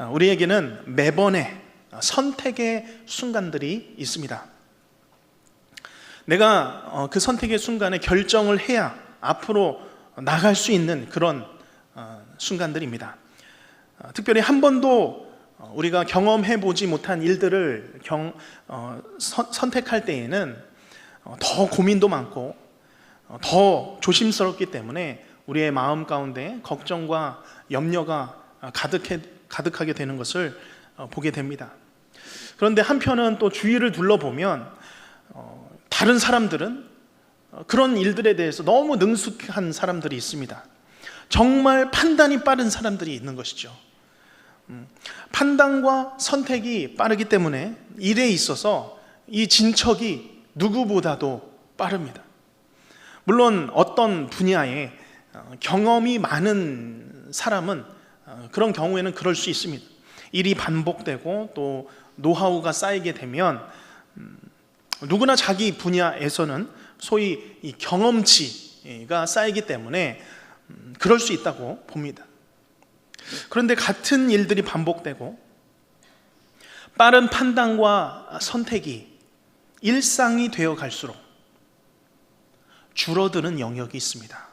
우리에게는 매번의 선택의 순간들이 있습니다. 내가 그 선택의 순간에 결정을 해야 앞으로 나갈 수 있는 그런 순간들입니다. 특별히 한 번도 우리가 경험해 보지 못한 일들을 선택할 때에는 더 고민도 많고 더 조심스럽기 때문에 우리의 마음 가운데 걱정과 염려가 가득하게 되는 것을 보게 됩니다. 그런데 한편은 또 주위를 둘러보면 다른 사람들은 그런 일들에 대해서 너무 능숙한 사람들이 있습니다. 정말 판단이 빠른 사람들이 있는 것이죠. 판단과 선택이 빠르기 때문에 일에 있어서 이 진척이 누구보다도 빠릅니다. 물론 어떤 분야에 경험이 많은 사람은 그런 경우에는 그럴 수 있습니다. 일이 반복되고 또 노하우가 쌓이게 되면 누구나 자기 분야에서는 소위 이 경험치가 쌓이기 때문에 그럴 수 있다고 봅니다. 그런데 같은 일들이 반복되고 빠른 판단과 선택이 일상이 되어 갈수록 줄어드는 영역이 있습니다.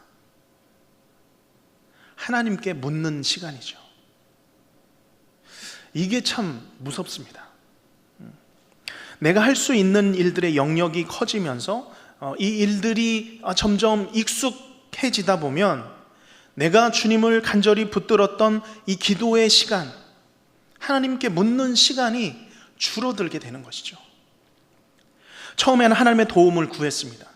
하나님께 묻는 시간이죠. 이게 참 무섭습니다. 내가 할 수 있는 일들의 영역이 커지면서 이 일들이 점점 익숙해지다 보면 내가 주님을 간절히 붙들었던 이 기도의 시간, 하나님께 묻는 시간이 줄어들게 되는 것이죠. 처음에는 하나님의 도움을 구했습니다.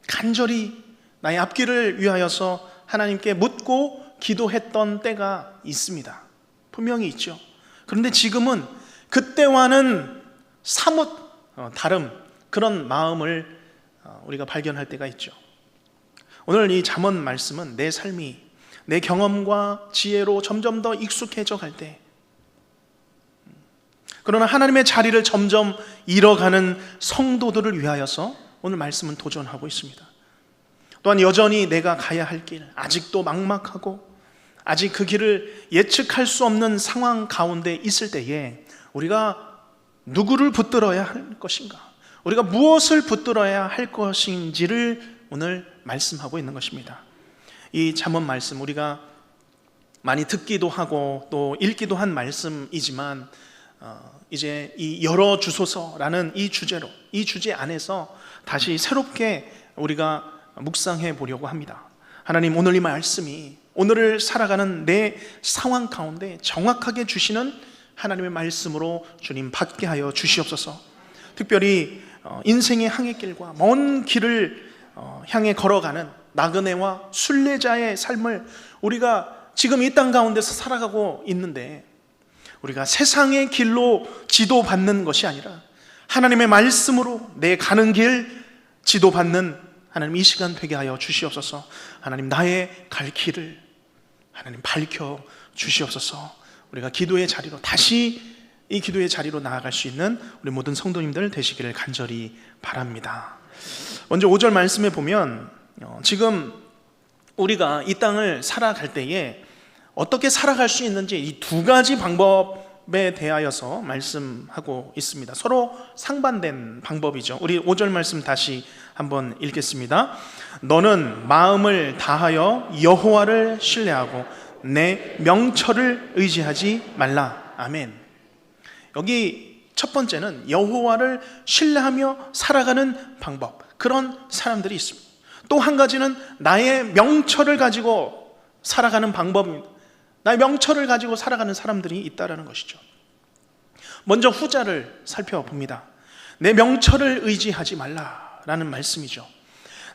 간절히 나의 앞길을 위하여서 하나님께 묻고 기도했던 때가 있습니다. 분명히 있죠. 그런데 지금은 그때와는 사뭇 다른 그런 마음을 우리가 발견할 때가 있죠. 오늘 이 잠언 말씀은 내 삶이 내 경험과 지혜로 점점 더 익숙해져 갈 때, 그러나 하나님의 자리를 점점 잃어가는 성도들을 위하여서 오늘 말씀은 도전하고 있습니다. 또한 여전히 내가 가야 할 길, 아직도 막막하고 아직 그 길을 예측할 수 없는 상황 가운데 있을 때에 우리가 누구를 붙들어야 할 것인가, 우리가 무엇을 붙들어야 할 것인지를 오늘 말씀하고 있는 것입니다. 이 잠언 말씀 우리가 많이 듣기도 하고 또 읽기도 한 말씀이지만 이제 이 열어주소서라는 이 주제로, 이 주제 안에서 다시 새롭게 우리가 묵상해 보려고 합니다. 하나님, 오늘 이 말씀이 오늘을 살아가는 내 상황 가운데 정확하게 주시는 하나님의 말씀으로 주님 받게 하여 주시옵소서. 특별히 인생의 항해길과 먼 길을 향해 걸어가는 나그네와 순례자의 삶을 우리가 지금 이 땅 가운데서 살아가고 있는데, 우리가 세상의 길로 지도받는 것이 아니라 하나님의 말씀으로 내 가는 길 지도받는 하나님 이 시간 되게 하여 주시옵소서. 하나님, 나의 갈 길을 하나님 밝혀 주시옵소서. 우리가 기도의 자리로, 다시 이 기도의 자리로 나아갈 수 있는 우리 모든 성도님들 되시기를 간절히 바랍니다. 먼저 5절 말씀에 보면 지금 우리가 이 땅을 살아갈 때에 어떻게 살아갈 수 있는지 이 두 가지 방법에 대하여서 말씀하고 있습니다. 서로 상반된 방법이죠. 우리 5절 말씀 다시 한번 읽겠습니다. 너는 마음을 다하여 여호와를 신뢰하고 내 명철을 의지하지 말라. 아멘. 여기 첫 번째는 여호와를 신뢰하며 살아가는 방법, 그런 사람들이 있습니다. 또 한 가지는 나의 명철을 가지고 살아가는 방법입니다. 나의 명철을 가지고 살아가는 사람들이 있다는 것이죠. 먼저 후자를 살펴봅니다. 내 명철을 의지하지 말라라는 말씀이죠.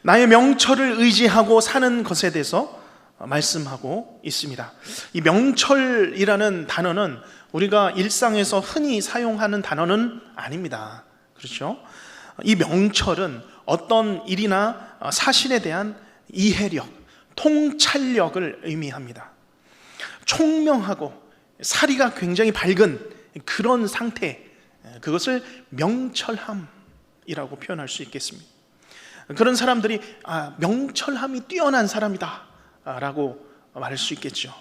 나의 명철을 의지하고 사는 것에 대해서 말씀하고 있습니다. 이 명철이라는 단어는 우리가 일상에서 흔히 사용하는 단어는 아닙니다. 그렇죠? 이 명철은 어떤 일이나 사실에 대한 이해력, 통찰력을 의미합니다. 총명하고 사리가 굉장히 밝은 그런 상태, 그것을 명철함이라고 표현할 수 있겠습니다. 그런 사람들이 명철함이 뛰어난 사람이다 라고 말할 수 있겠죠.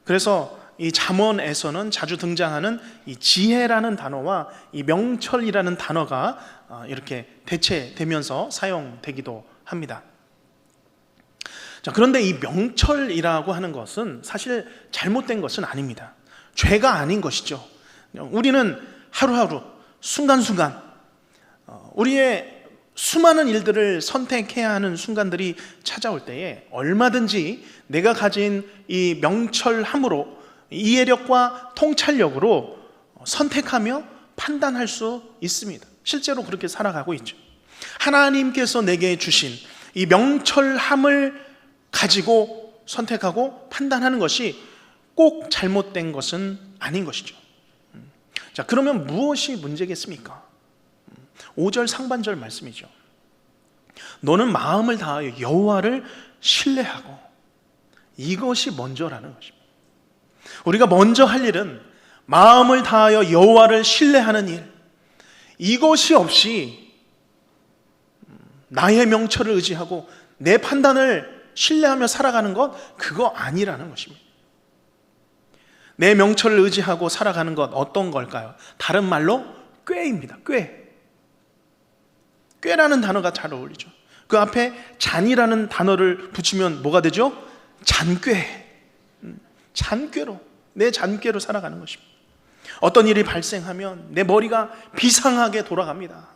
그래서 이 잠언에서는 자주 등장하는 이 지혜라는 단어와 이 명철이라는 단어가 이렇게 대체되면서 사용되기도 합니다. 자, 그런데 이 명철이라고 하는 것은 사실 잘못된 것은 아닙니다. 죄가 아닌 것이죠. 우리는 하루하루 순간순간 우리의 수많은 일들을 선택해야 하는 순간들이 찾아올 때에 얼마든지 내가 가진 이 명철함으로, 이해력과 통찰력으로 선택하며 판단할 수 있습니다. 실제로 그렇게 살아가고 있죠. 하나님께서 내게 주신 이 명철함을 가지고 선택하고 판단하는 것이 꼭 잘못된 것은 아닌 것이죠. 자, 그러면 무엇이 문제겠습니까? 5절 상반절 말씀이죠. 너는 마음을 다하여 여호와를 신뢰하고, 이것이 먼저라는 것입니다. 우리가 먼저 할 일은 마음을 다하여 여호와를 신뢰하는 일, 이것이 없이 나의 명철을 의지하고 내 판단을 신뢰하며 살아가는 것, 그거 아니라는 것입니다. 내 명철을 의지하고 살아가는 것 어떤 걸까요? 다른 말로 꾀입니다. 꾀라는 단어가 잘 어울리죠. 그 앞에 잔이라는 단어를 붙이면 뭐가 되죠? 잔꾀로, 내 잔꾀로 살아가는 것입니다. 어떤 일이 발생하면 내 머리가 비상하게 돌아갑니다.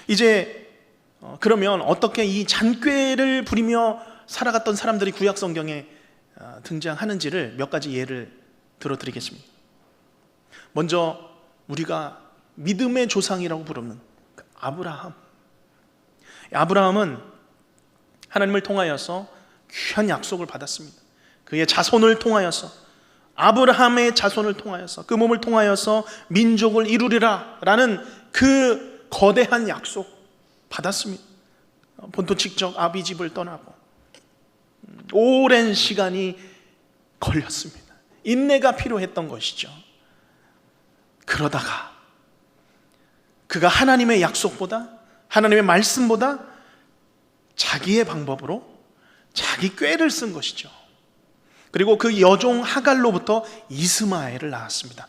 이제 그러면 어떻게 이 잔꾀를 부리며 살아갔던 사람들이 구약 성경에 등장하는지를 몇 가지 예를 들어드리겠습니다. 먼저 우리가 믿음의 조상이라고 부르는 아브라함은 하나님을 통하여서 귀한 약속을 받았습니다. 그의 자손을 통하여서, 아브라함의 자손을 통하여서, 그 몸을 통하여서 민족을 이루리라 라는 그 거대한 약속 받았습니다. 본토직적 아비집을 떠나고 오랜 시간이 걸렸습니다. 인내가 필요했던 것이죠. 그러다가 그가 하나님의 약속보다, 하나님의 말씀보다 자기의 방법으로 자기 꾀를 쓴 것이죠. 그리고 그 여종 하갈로부터 이스마엘을 낳았습니다.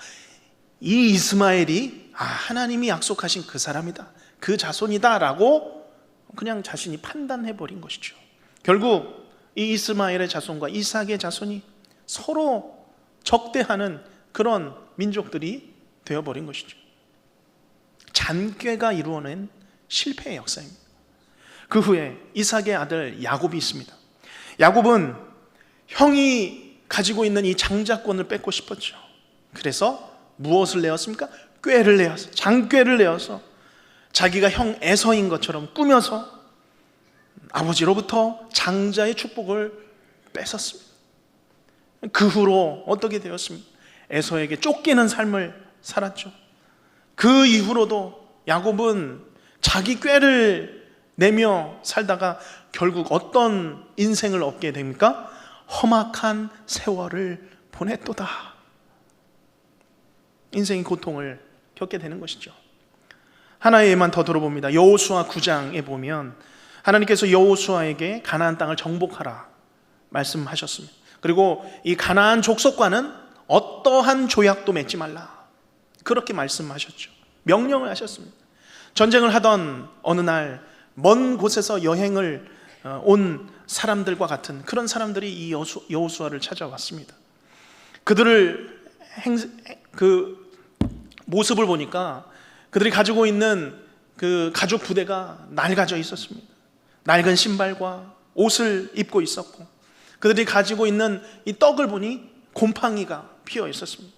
이 이스마엘이 하나님이 약속하신 그 사람이다, 그 자손이다 라고 그냥 자신이 판단해버린 것이죠. 결국 이 이스마엘의 자손과 이삭의 자손이 서로 적대하는 그런 민족들이 되어버린 것이죠. 잔꾀가 이루어낸 실패의 역사입니다. 그 후에 이삭의 아들 야곱이 있습니다. 야곱은 형이 가지고 있는 이 장자권을 뺏고 싶었죠. 그래서 무엇을 내었습니까? 꾀를 내어서, 장꾀를 내어서 자기가 형 에서인 것처럼 꾸며서 아버지로부터 장자의 축복을 뺏었습니다. 그 후로 어떻게 되었습니까? 에서에게 쫓기는 삶을 살았죠. 그 이후로도 야곱은 자기 꾀를 내며 살다가 결국 어떤 인생을 얻게 됩니까? 험악한 세월을 보냈도다. 인생의 고통을 겪게 되는 것이죠. 하나의 예만 더 들어봅니다. 여호수아 9장에 보면 하나님께서 여호수아에게 가나안 땅을 정복하라 말씀하셨습니다. 그리고 이 가나안 족속과는 어떠한 조약도 맺지 말라, 그렇게 말씀하셨죠. 명령을 하셨습니다. 전쟁을 하던 어느 날 먼 곳에서 여행을 온 사람들과 같은 그런 사람들이 이 여호수아를 찾아왔습니다. 그들을 그 모습을 보니까 그들이 가지고 있는 그 가죽 부대가 낡아져 있었습니다. 낡은 신발과 옷을 입고 있었고, 그들이 가지고 있는 이 떡을 보니 곰팡이가 피어 있었습니다.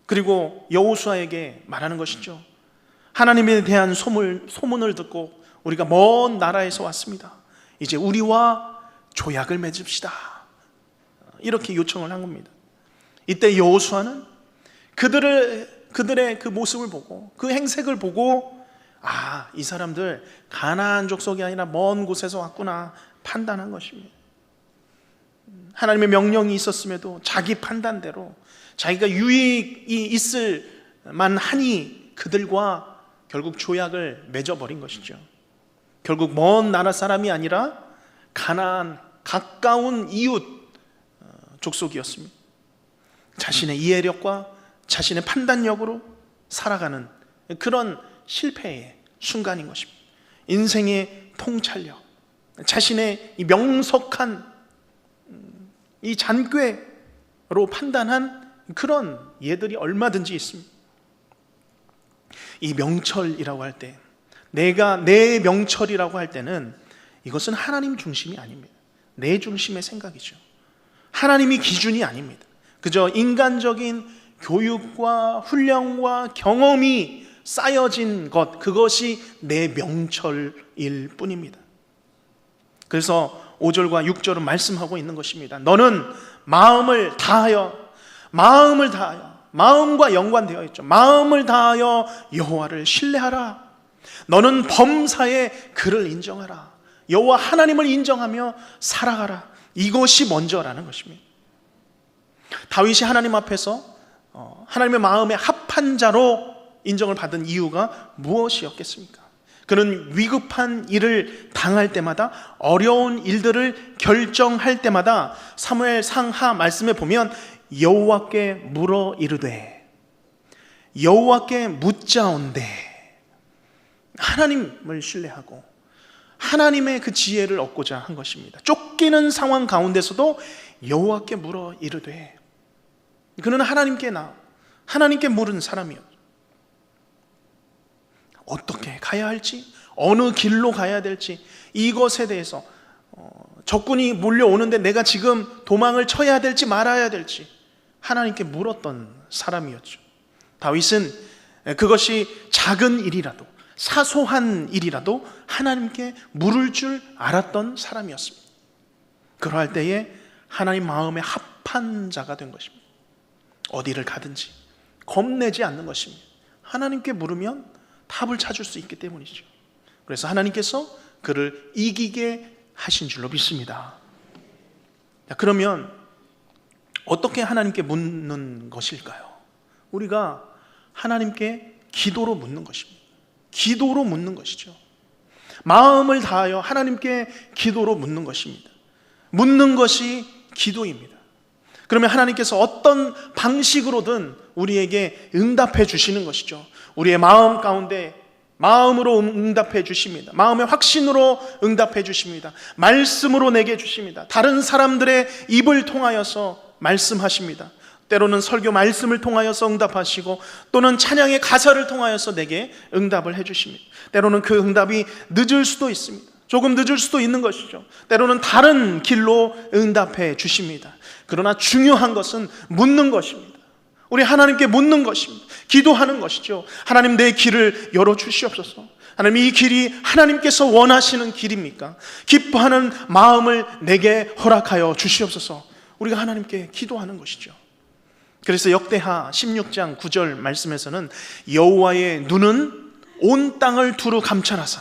그리고 여호수아에게 말하는 것이죠. 하나님에 대한 소문을 듣고 우리가 먼 나라에서 왔습니다. 이제 우리와 조약을 맺읍시다. 이렇게 요청을 한 겁니다. 이때 여호수아는 그들의 그 모습을 보고, 그 행색을 보고, 이 사람들 가나안 족속이 아니라 먼 곳에서 왔구나 판단한 것입니다. 하나님의 명령이 있었음에도 자기 판단대로 자기가 유익이 있을 만하니 그들과 결국 조약을 맺어버린 것이죠. 결국 먼 나라 사람이 아니라 가나안 가까운 이웃 족속이었습니다. 자신의 이해력과 자신의 판단력으로 살아가는 그런 실패의 순간인 것입니다. 인생의 통찰력, 자신의 이 명석한 이 잔꾀로 판단한 그런 예들이 얼마든지 있습니다. 이 명철이라고 할 때, 내가 내 명철이라고 할 때는 이것은 하나님 중심이 아닙니다. 내 중심의 생각이죠. 하나님이 기준이 아닙니다. 그저 인간적인 교육과 훈련과 경험이 쌓여진 것, 그것이 내 명철일 뿐입니다. 그래서 5절과 6절은 말씀하고 있는 것입니다. 너는 마음을 다하여, 마음과 연관되어 있죠. 마음을 다하여 여호와를 신뢰하라. 너는 범사에 그를 인정하라. 여호와 하나님을 인정하며 살아가라. 이것이 먼저라는 것입니다. 다윗이 하나님 앞에서 하나님의 마음에 합한 자로 인정을 받은 이유가 무엇이었겠습니까? 그는 위급한 일을 당할 때마다, 어려운 일들을 결정할 때마다 사무엘 상하 말씀에 보면 여호와께 물어 이르되, 여호와께 묻자온대, 하나님을 신뢰하고 하나님의 그 지혜를 얻고자 한 것입니다. 쫓기는 상황 가운데서도 여호와께 물어 이르되, 그는 하나님께 물은 사람이었죠. 어떻게 가야 할지, 어느 길로 가야 될지, 이것에 대해서 적군이 몰려오는데 내가 지금 도망을 쳐야 될지 말아야 될지 하나님께 물었던 사람이었죠. 다윗은 그것이 작은 일이라도, 사소한 일이라도 하나님께 물을 줄 알았던 사람이었습니다. 그러할 때에 하나님 마음에 합한 자가 된 것입니다. 어디를 가든지 겁내지 않는 것입니다. 하나님께 물으면 답을 찾을 수 있기 때문이죠. 그래서 하나님께서 그를 이기게 하신 줄로 믿습니다. 그러면 어떻게 하나님께 묻는 것일까요? 우리가 하나님께 기도로 묻는 것입니다. 기도로 묻는 것이죠. 마음을 다하여 하나님께 기도로 묻는 것입니다. 묻는 것이 기도입니다. 그러면 하나님께서 어떤 방식으로든 우리에게 응답해 주시는 것이죠. 우리의 마음 가운데 마음으로 응답해 주십니다. 마음의 확신으로 응답해 주십니다. 말씀으로 내게 주십니다. 다른 사람들의 입을 통하여서 말씀하십니다. 때로는 설교 말씀을 통하여서 응답하시고, 또는 찬양의 가사를 통하여서 내게 응답을 해 주십니다. 때로는 그 응답이 늦을 수도 있습니다. 조금 늦을 수도 있는 것이죠. 때로는 다른 길로 응답해 주십니다. 그러나 중요한 것은 묻는 것입니다. 우리 하나님께 묻는 것입니다. 기도하는 것이죠. 하나님, 내 길을 열어주시옵소서. 하나님, 이 길이 하나님께서 원하시는 길입니까? 기뻐하는 마음을 내게 허락하여 주시옵소서. 우리가 하나님께 기도하는 것이죠. 그래서 역대하 16장 9절 말씀에서는 여호와의 눈은 온 땅을 두루 감찰하사,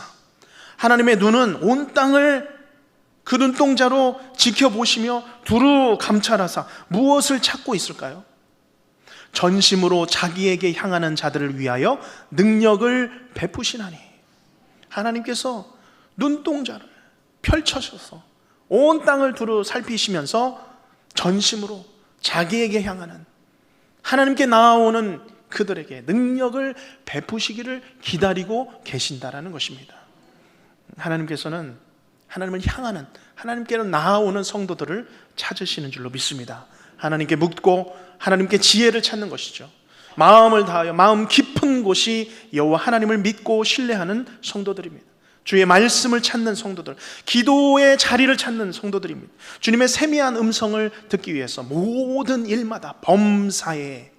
하나님의 눈은 온 땅을 그 눈동자로 지켜보시며 두루 감찰하사 무엇을 찾고 있을까요? 전심으로 자기에게 향하는 자들을 위하여 능력을 베푸시나니. 하나님께서 눈동자를 펼쳐셔서 온 땅을 두루 살피시면서 전심으로 자기에게 향하는, 하나님께 나아오는 그들에게 능력을 베푸시기를 기다리고 계신다라는 것입니다. 하나님께서는 하나님을 향하는, 하나님께로 나아오는 성도들을 찾으시는 줄로 믿습니다. 하나님께 묻고 하나님께 지혜를 찾는 것이죠. 마음을 다하여 마음 깊은 곳이 여호와 하나님을 믿고 신뢰하는 성도들입니다. 주의 말씀을 찾는 성도들, 기도의 자리를 찾는 성도들입니다. 주님의 세미한 음성을 듣기 위해서 모든 일마다 범사에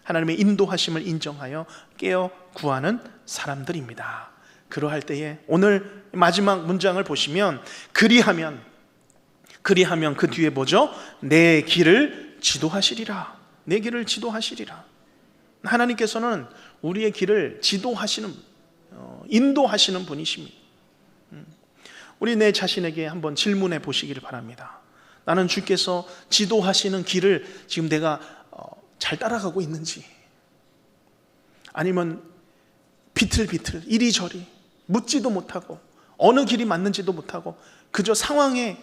하나님의 인도하심을 인정하여 깨어 구하는 사람들입니다. 그러할 때에 오늘 마지막 문장을 보시면 그리하면 그 뒤에 뭐죠? 내 길을 지도하시리라. 내 길을 지도하시리라. 하나님께서는 우리의 길을 지도하시는, 인도하시는 분이십니다. 우리 내 자신에게 한번 질문해 보시기를 바랍니다. 나는 주께서 지도하시는 길을 지금 내가 잘 따라가고 있는지, 아니면 비틀비틀 이리저리 묻지도 못하고 어느 길이 맞는지도 못하고 그저 상황에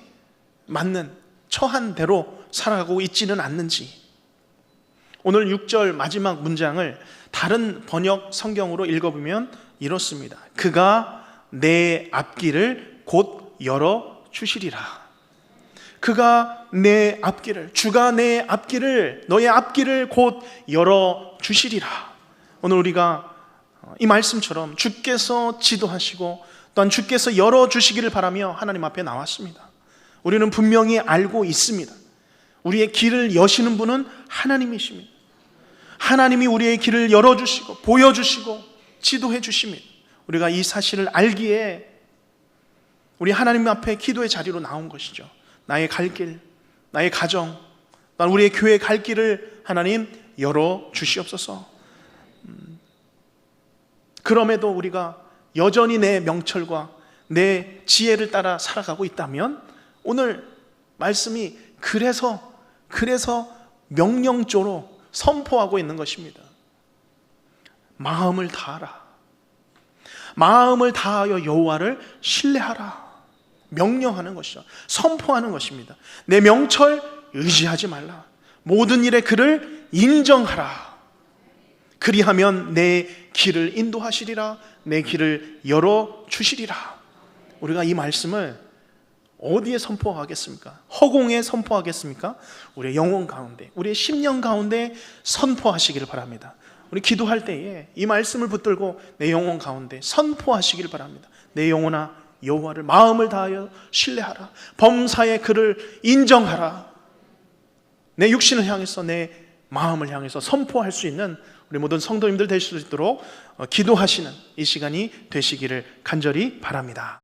맞는 처한 대로 살아가고 있지는 않는지. 오늘 6절 마지막 문장을 다른 번역 성경으로 읽어보면 이렇습니다. 그가 내 앞길을 곧 열어주시리라. 그가 내 앞길을, 주가 내 앞길을, 너의 앞길을 곧 열어주시리라. 오늘 우리가 이 말씀처럼 주께서 지도하시고 또한 주께서 열어주시기를 바라며 하나님 앞에 나왔습니다. 우리는 분명히 알고 있습니다. 우리의 길을 여시는 분은 하나님이십니다. 하나님이 우리의 길을 열어주시고 보여주시고 지도해 주십니다. 우리가 이 사실을 알기에 우리 하나님 앞에 기도의 자리로 나온 것이죠. 나의 갈 길, 나의 가정, 우리의 교회 갈 길을 하나님 열어주시옵소서. 그럼에도 우리가 여전히 내 명철과 내 지혜를 따라 살아가고 있다면 오늘 말씀이 그래서 명령조로 선포하고 있는 것입니다. 마음을 다하라. 마음을 다하여 여호와를 신뢰하라. 명령하는 것이죠. 선포하는 것입니다. 내 명철 의지하지 말라. 모든 일에 그를 인정하라. 그리하면 내 길을 인도하시리라. 내 길을 열어주시리라. 우리가 이 말씀을 어디에 선포하겠습니까? 허공에 선포하겠습니까? 우리의 영혼 가운데, 우리의 심령 가운데 선포하시기를 바랍니다. 우리 기도할 때에 이 말씀을 붙들고 내 영혼 가운데 선포하시기를 바랍니다. 내 영혼아 여호와를 마음을 다하여 신뢰하라. 범사에 그를 인정하라. 내 육신을 향해서 내 마음을 향해서 선포할 수 있는 우리 모든 성도님들 되실 수 있도록 기도하시는 이 시간이 되시기를 간절히 바랍니다.